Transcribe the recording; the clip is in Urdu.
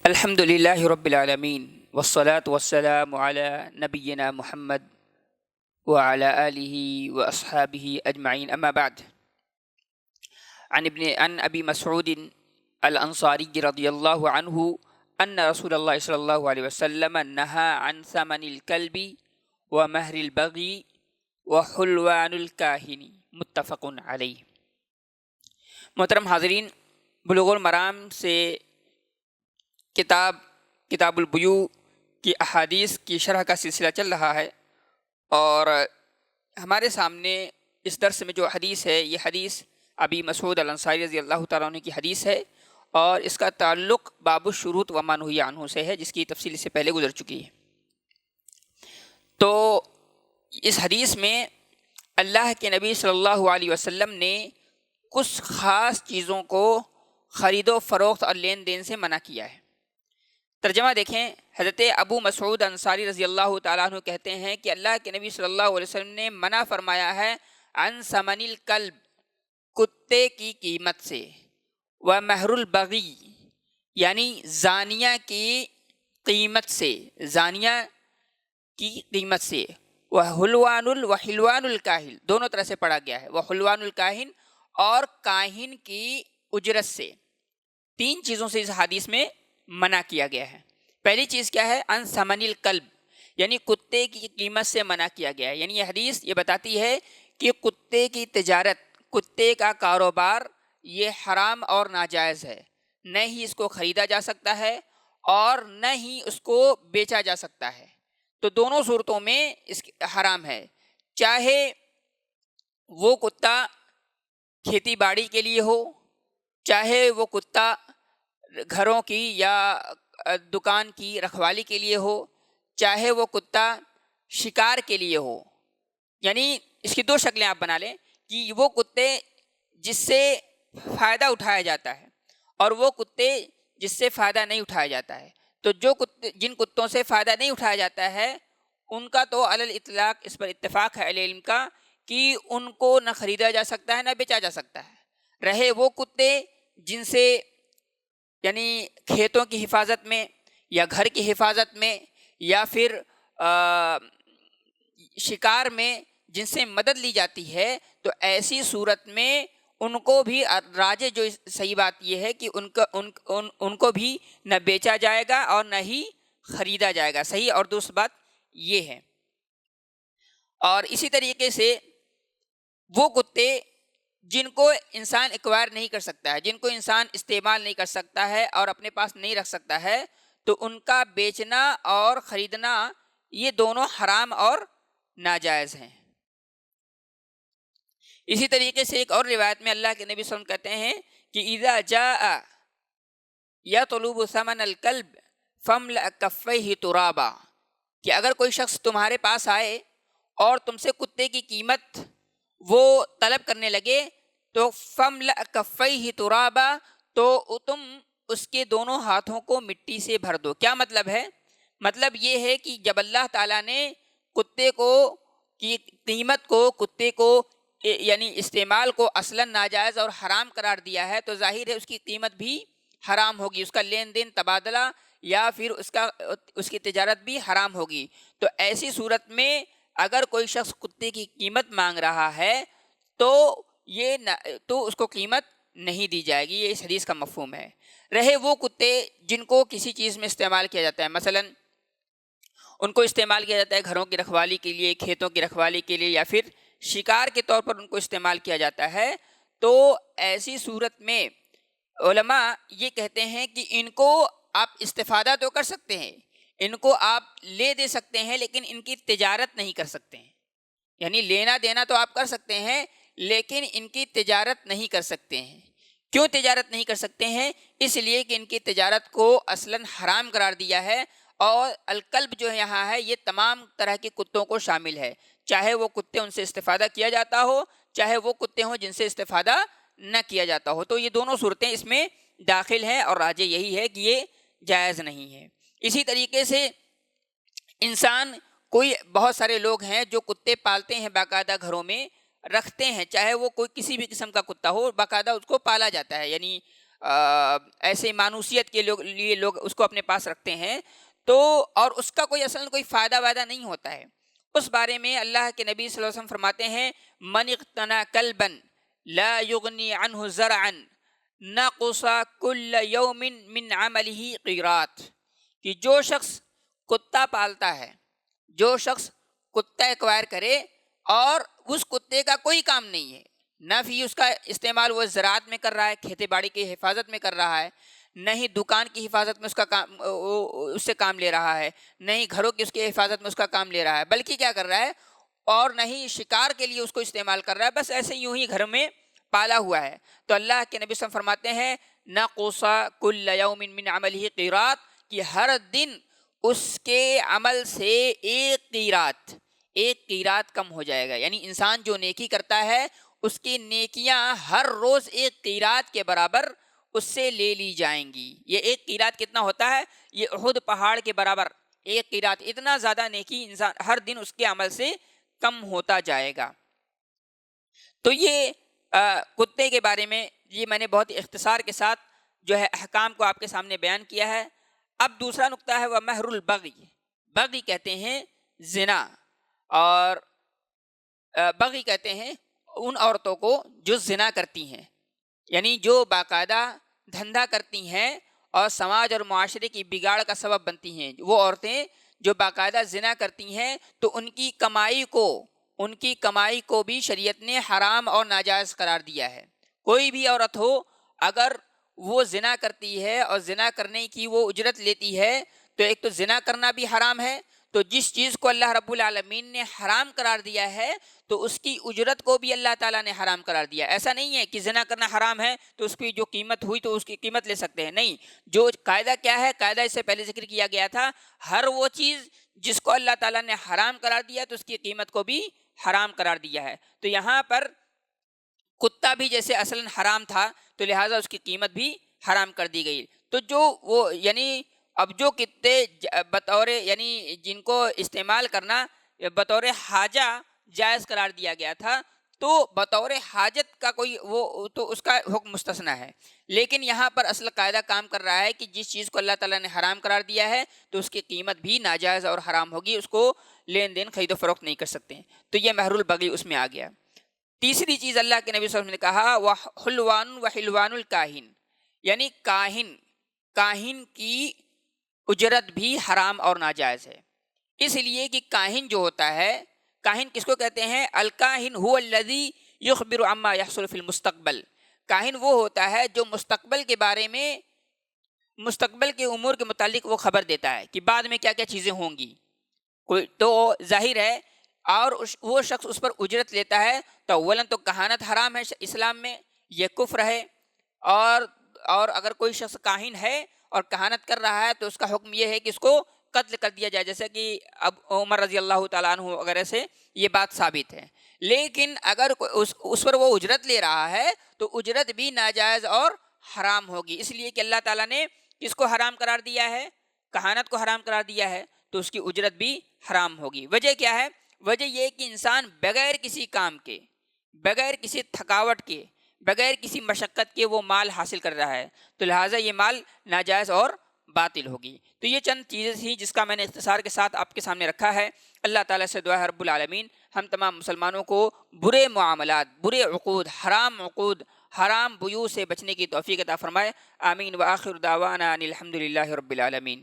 الحمد للہ رب العالمین والصلاة والسلام علی نبینا محمد وعلی آلہ واصحابہ اجمعین اما بعد عن ابی مسعود الانصاری رضی اللہ عنہ ان رسول اللہ صلی اللہ علیہ وسلم نہا عن ثمن الکلب ومہر البغی وحلوان الکاہن متفق علیہ۔ محترم حاضرین، بلوغ المرام سے کتاب البیوع کی احادیث کی شرح کا سلسلہ چل رہا ہے، اور ہمارے سامنے اس درس میں جو حدیث ہے یہ حدیث ابی مسعود الانصاری رضی اللہ تعالیٰ عنہ کی حدیث ہے، اور اس کا تعلق باب الشروط وما نہی عنہ سے ہے، جس کی تفصیل اس سے پہلے گزر چکی ہے۔ تو اس حدیث میں اللہ کے نبی صلی اللہ علیہ وسلم نے کچھ خاص چیزوں کو خرید و فروخت اور لین دین سے منع کیا ہے۔ ترجمہ دیکھیں، حضرت ابو مسعود انصاری رضی اللہ تعالیٰ عنہ کہتے ہیں کہ اللہ کے نبی صلی اللہ علیہ وسلم نے منع فرمایا ہے عن ثمن الکلب، کتے کی قیمت سے، و مہر البغی یعنی زانیہ کی قیمت سے، زانیہ کی قیمت سے، وحلوان الکاہن، دونوں طرح سے پڑھا گیا ہے، وحلوان الکاہن، اور کاہن کی اجرت سے۔ تین چیزوں سے اس حدیث میں منع کیا گیا ہے۔ پہلی چیز کیا ہے؟ ان ثمن الکلب، یعنی کتے کی قیمت سے منع کیا گیا ہے۔ یعنی یہ حدیث یہ بتاتی ہے کہ کتے کی تجارت، کتے کا کاروبار یہ حرام اور ناجائز ہے، نہ ہی اس کو خریدا جا سکتا ہے اور نہ ہی اس کو بیچا جا سکتا ہے۔ تو دونوں صورتوں میں اس حرام ہے، چاہے وہ کتا کھیتی باڑی کے لیے ہو، چاہے وہ کتا گھروں کی یا دکان کی رکھوالی کے لیے ہو، چاہے وہ کتا شکار کے لیے ہو۔ یعنی اس کی دو شکلیں آپ بنا لیں کہ وہ کتے جس سے فائدہ اٹھایا جاتا ہے اور وہ کتے جس سے فائدہ نہیں اٹھایا جاتا ہے۔ تو جن کتوں سے فائدہ نہیں اٹھایا جاتا ہے ان کا تو علی الاطلاق اس پر اتفاق ہے اہل علم کا کہ ان کو نہ خریدا جا سکتا ہے نہ بیچا جا سکتا ہے۔ رہے وہ کتے جن سے یعنی کھیتوں کی حفاظت میں یا گھر کی حفاظت میں یا پھر شکار میں جن سے مدد لی جاتی ہے، تو ایسی صورت میں ان کو بھی راجح جو صحیح بات یہ ہے کہ ان کو بھی نہ بیچا جائے گا اور نہ ہی خریدا جائے گا، صحیح اور دوسری بات یہ ہے۔ اور اسی طریقے سے وہ کتے جن کو انسان ایکوائر نہیں کر سکتا ہے، جن کو انسان استعمال نہیں کر سکتا ہے اور اپنے پاس نہیں رکھ سکتا ہے، تو ان کا بیچنا اور خریدنا یہ دونوں حرام اور ناجائز ہیں۔ اسی طریقے سے ایک اور روایت میں اللہ کے نبی صلی اللہ علیہ وسلم کہتے ہیں کہ اذا جاء یطلب ثمن الکلب فاملأ کفیہ ترابا، کہ اگر کوئی شخص تمہارے پاس آئے اور تم سے کتے کی قیمت وہ طلب کرنے لگے تو فاملأ کفیہ ترابا، تو تم اس کے دونوں ہاتھوں کو مٹی سے بھر دو۔ کیا مطلب ہے؟ مطلب یہ ہے کہ جب اللہ تعالیٰ نے کتے کو کی قیمت کو، کتے کو یعنی استعمال کو اصلاً ناجائز اور حرام قرار دیا ہے، تو ظاہر ہے اس کی قیمت بھی حرام ہوگی، اس کا لین دین تبادلہ یا پھر اس کی تجارت بھی حرام ہوگی۔ تو ایسی صورت میں اگر کوئی شخص کتے کی قیمت مانگ رہا ہے تو اس کو قیمت نہیں دی جائے گی، یہ اس حدیث کا مفہوم ہے۔ رہے وہ کتے جن کو کسی چیز میں استعمال کیا جاتا ہے، مثلاً ان کو استعمال کیا جاتا ہے گھروں کی رکھوالی کے لیے، کھیتوں کی رکھوالی کے لیے، یا پھر شکار کے طور پر ان کو استعمال کیا جاتا ہے، تو ایسی صورت میں علماء یہ کہتے ہیں کہ ان کو آپ استفادہ تو کر سکتے ہیں، ان کو آپ لے دے سکتے ہیں، لیکن ان کی تجارت نہیں کر سکتے ہیں۔ یعنی لینا دینا تو آپ کر سکتے ہیں لیکن ان کی تجارت نہیں کر سکتے ہیں۔ کیوں تجارت نہیں کر سکتے ہیں؟ اس لیے کہ ان کی تجارت کو اصلاً حرام قرار دیا ہے، اور الکلب جو یہاں ہے یہ تمام طرح کے کتوں کو شامل ہے، چاہے وہ کتے ان سے استفادہ کیا جاتا ہو، چاہے وہ کتے ہوں جن سے استفادہ نہ کیا جاتا ہو۔ تو یہ دونوں صورتیں اس میں داخل ہیں، اور راجح یہی ہے کہ یہ جائز نہیں ہے۔ اسی طریقے سے انسان، بہت سارے لوگ ہیں جو کتے پالتے ہیں، باقاعدہ گھروں میں رکھتے ہیں، چاہے وہ کوئی کسی بھی قسم کا کتا ہو، باقاعدہ اس کو پالا جاتا ہے، یعنی ایسے مانوسیت کے لیے لوگ اس کو اپنے پاس رکھتے ہیں، تو اور اس کا کوئی اصلاً کوئی فائدہ وائدہ نہیں ہوتا ہے، اس بارے میں اللہ کے نبی صلی اللہ علیہ وسلم فرماتے ہیں من اقتنى کلبا لا یغنی عنہ زرعا نقص کل یوم من عملہ قیرات، کہ جو شخص کتا پالتا ہے، جو شخص کتا ایکوائر کرے اور اس کتے کا کوئی کام نہیں ہے، نہ بھی اس کا استعمال وہ زراعت میں کر رہا ہے، کھیتی باڑی کی حفاظت میں کر رہا ہے، نہ ہی دکان کی حفاظت میں اس کا کام اس سے کام لے رہا ہے، نہ ہی گھروں کی اس کی حفاظت میں اس کا کام لے رہا ہے، بلکہ کیا کر رہا ہے، اور نہ ہی شکار کے لیے اس کو استعمال کر رہا ہے، بس ایسے یوں ہی گھر میں پالا ہوا ہے، تو اللہ کے نبی صلی اللہ علیہ وسلم فرماتے ہیں نقص کل یوم من عملہ قیرات، کہ ہر دن اس کے عمل سے ایک قیرات کم ہو جائے گا، یعنی انسان جو نیکی کرتا ہے اس کی نیکیاں ہر روز ایک قیرات کے برابر اس سے لے لی جائیں گی۔ یہ ایک قیرات کتنا ہوتا ہے؟ یہ احد پہاڑ کے برابر ایک قیرات، اتنا زیادہ نیکی انسان ہر دن اس کے عمل سے کم ہوتا جائے گا۔ تو یہ کتے کے بارے میں یہ میں نے بہت اختصار کے ساتھ جو ہے احکام کو آپ کے سامنے بیان کیا ہے۔ اب دوسرا نقطہ ہے وہ مہر البغی، بغی کہتے ہیں زنا، اور بغی کہتے ہیں ان عورتوں کو جو زنا کرتی ہیں، یعنی جو باقاعدہ دھندا کرتی ہیں اور سماج اور معاشرے کی بگاڑ کا سبب بنتی ہیں، وہ عورتیں جو باقاعدہ زنا کرتی ہیں تو ان کی کمائی کو بھی شریعت نے حرام اور ناجائز قرار دیا ہے۔ کوئی بھی عورت ہو اگر وہ زنا کرتی ہے اور زنا کرنے کی وہ اجرت لیتی ہے تو ایک تو زنا کرنا بھی حرام ہے، تو جس چیز کو اللہ رب العالمین نے حرام قرار دیا ہے تو اس کی اجرت کو بھی اللہ تعالیٰ نے حرام قرار دیا۔ ایسا نہیں ہے کہ زنا کرنا حرام ہے تو اس کی جو قیمت ہوئی تو اس کی قیمت لے سکتے ہیں، نہیں، جو قاعدہ کیا ہے، قاعدہ اس سے پہلے ذکر کیا گیا تھا، ہر وہ چیز جس کو اللہ تعالیٰ نے حرام قرار دیا تو اس کی قیمت کو بھی حرام قرار دیا ہے۔ تو یہاں پر کتا بھی جیسے اصلاً حرام تھا تو لہٰذا اس کی قیمت بھی حرام کر دی گئی۔ تو جو وہ یعنی اب جو کتے بطور یعنی جن کو استعمال کرنا بطور حاجہ جائز قرار دیا گیا تھا، تو بطور حاجت کا کوئی وہ تو اس کا حکم مستثنیٰ ہے، لیکن یہاں پر اصل قاعدہ کام کر رہا ہے کہ جس چیز کو اللہ تعالیٰ نے حرام قرار دیا ہے تو اس کی قیمت بھی ناجائز اور حرام ہوگی، اس کو لین دین خرید و فروخت نہیں کر سکتے، تو یہ مہر البغی اس میں آ گیا۔ تیسری چیز اللہ کے نبی صلی اللہ علیہ وسلم نے کہا وحلوان وحلوان الکاہن، یعنی کاہن کی اجرت بھی حرام اور ناجائز ہے، اس لیے کہ کاہن جو ہوتا ہے، کاہن کس کو کہتے ہیں؟ الکاہن هو الذی یخبر عما یحصل فی المستقبل، کاہن وہ ہوتا ہے جو مستقبل کے بارے میں، مستقبل کے امور کے متعلق وہ خبر دیتا ہے کہ بعد میں کیا کیا چیزیں ہوں گی، تو ظاہر ہے اور وہ شخص اس پر اجرت لیتا ہے تو اولاً تو کہانت حرام ہے اسلام میں، یہ کفر ہے، اور اگر کوئی شخص کاہن ہے اور کہانت کر رہا ہے تو اس کا حکم یہ ہے کہ اس کو قتل کر دیا جائے، جیسے کہ اب عمر رضی اللہ تعالیٰ عنہ وغیرہ سے یہ بات ثابت ہے۔ لیکن اگر اس پر وہ اجرت لے رہا ہے تو اجرت بھی ناجائز اور حرام ہوگی، اس لیے کہ اللہ تعالیٰ نے کس کو حرام قرار دیا ہے؟ کہانت کو حرام قرار دیا ہے، تو اس کی اجرت بھی حرام ہوگی۔ وجہ کیا ہے؟ وجہ یہ کہ انسان بغیر کسی کام کے، بغیر کسی تھکاوٹ کے، بغیر کسی مشقت کے وہ مال حاصل کر رہا ہے، تو لہٰذا یہ مال ناجائز اور باطل ہوگی۔ تو یہ چند چیزیں تھیں جس کا میں نے اختصار کے ساتھ آپ کے سامنے رکھا ہے۔ اللہ تعالیٰ سے دعا ہے رب العالمین ہم تمام مسلمانوں کو برے معاملات، برے عقود، حرام بیوع سے بچنے کی توفیق عطا فرمائے۔ آمین وآخر دعوانا ان الحمد للہ رب العالمین۔